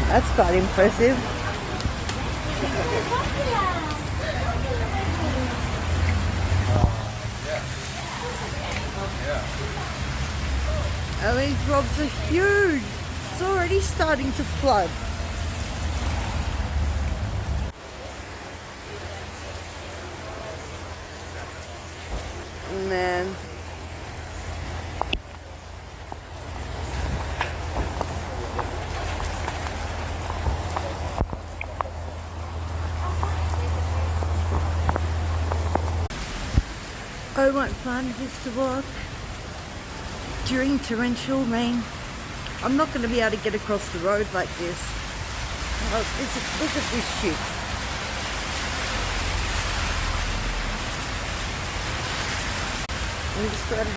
That's quite impressive. Oh, these rocks are huge. It's already starting to flood. Man. I won't find this to walk during torrential rain. I'm not going to be able to get across the road like this. Oh, look at this shit. I'm just trying to